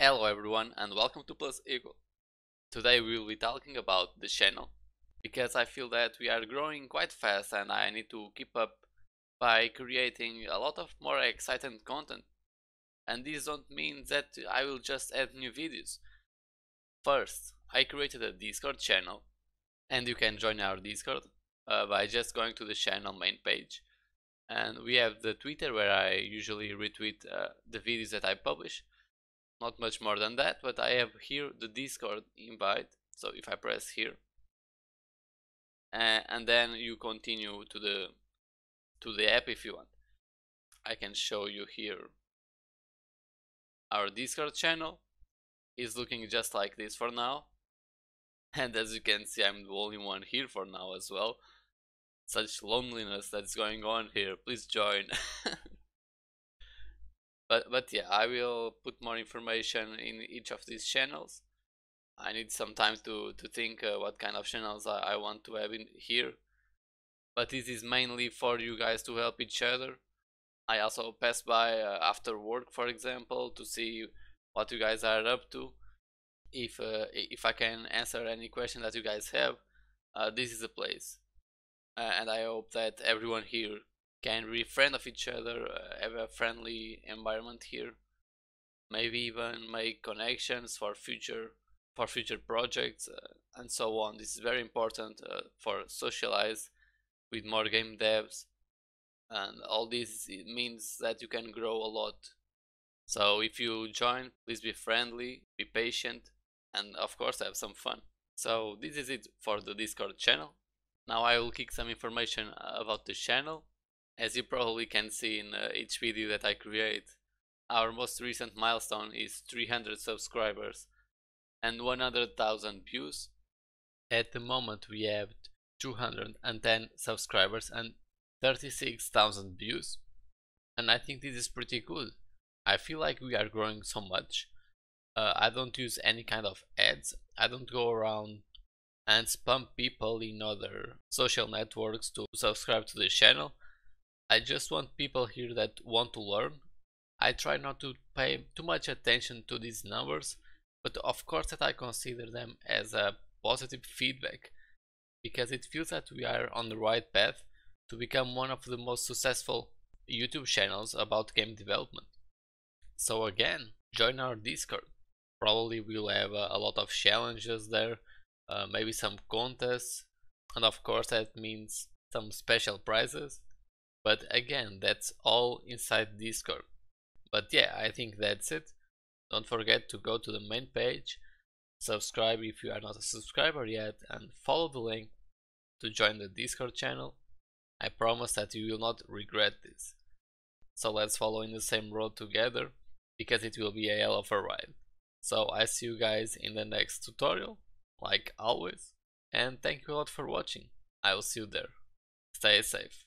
Hello everyone and welcome to Plus Ego. Today we will be talking about the channel because I feel that we are growing quite fast and I need to keep up by creating a lot of more exciting content, and this don't mean that I will just add new videos. First, I created a Discord channel and you can join our Discord by just going to the channel main page, and we have the Twitter where I usually retweet the videos that I publish. Not much more than that, but I have here the Discord invite. So if I press here and then you continue to the app if you want, I can show you here. Our Discord channel is looking just like this for now, and as you can see I'm the only one here for now as well. Such loneliness that's going on here, please join. But yeah, I will put more information in each of these channels. I need some time to think what kind of channels I want to have in here, but this is mainly for you guys to help each other. I also pass by after work, for example, to see what you guys are up to. If I can answer any question that you guys have, this is the place. And I hope that everyone here can be a friend of each other, have a friendly environment here, maybe even make connections for future projects, and so on. This is very important for socialize with more game devs, and all this means that you can grow a lot. So if you join, please be friendly, be patient, and of course have some fun. So this is it for the Discord channel. Now I will kick some information about the channel. As you probably can see in each video that I create, our most recent milestone is 300 subscribers and 100,000 views. At the moment we have 210 subscribers and 36,000 views, and I think this is pretty good. I feel like we are growing so much. I don't use any kind of ads. I don't go around and spam people in other social networks to subscribe to the channel. I just want people here that want to learn. I try not to pay too much attention to these numbers, but of course that I consider them as a positive feedback, because it feels that we are on the right path to become one of the most successful YouTube channels about game development. So again, join our Discord. Probably we'll have a lot of challenges there, maybe some contests, and of course that means some special prizes. But again, that's all inside Discord. But yeah, I think that's it. Don't forget to go to the main page, subscribe if you are not a subscriber yet, and follow the link to join the Discord channel. I promise that you will not regret this. So let's follow in the same road together, because it will be a hell of a ride. So I see you guys in the next tutorial, like always, and thank you a lot for watching. I will see you there. Stay safe.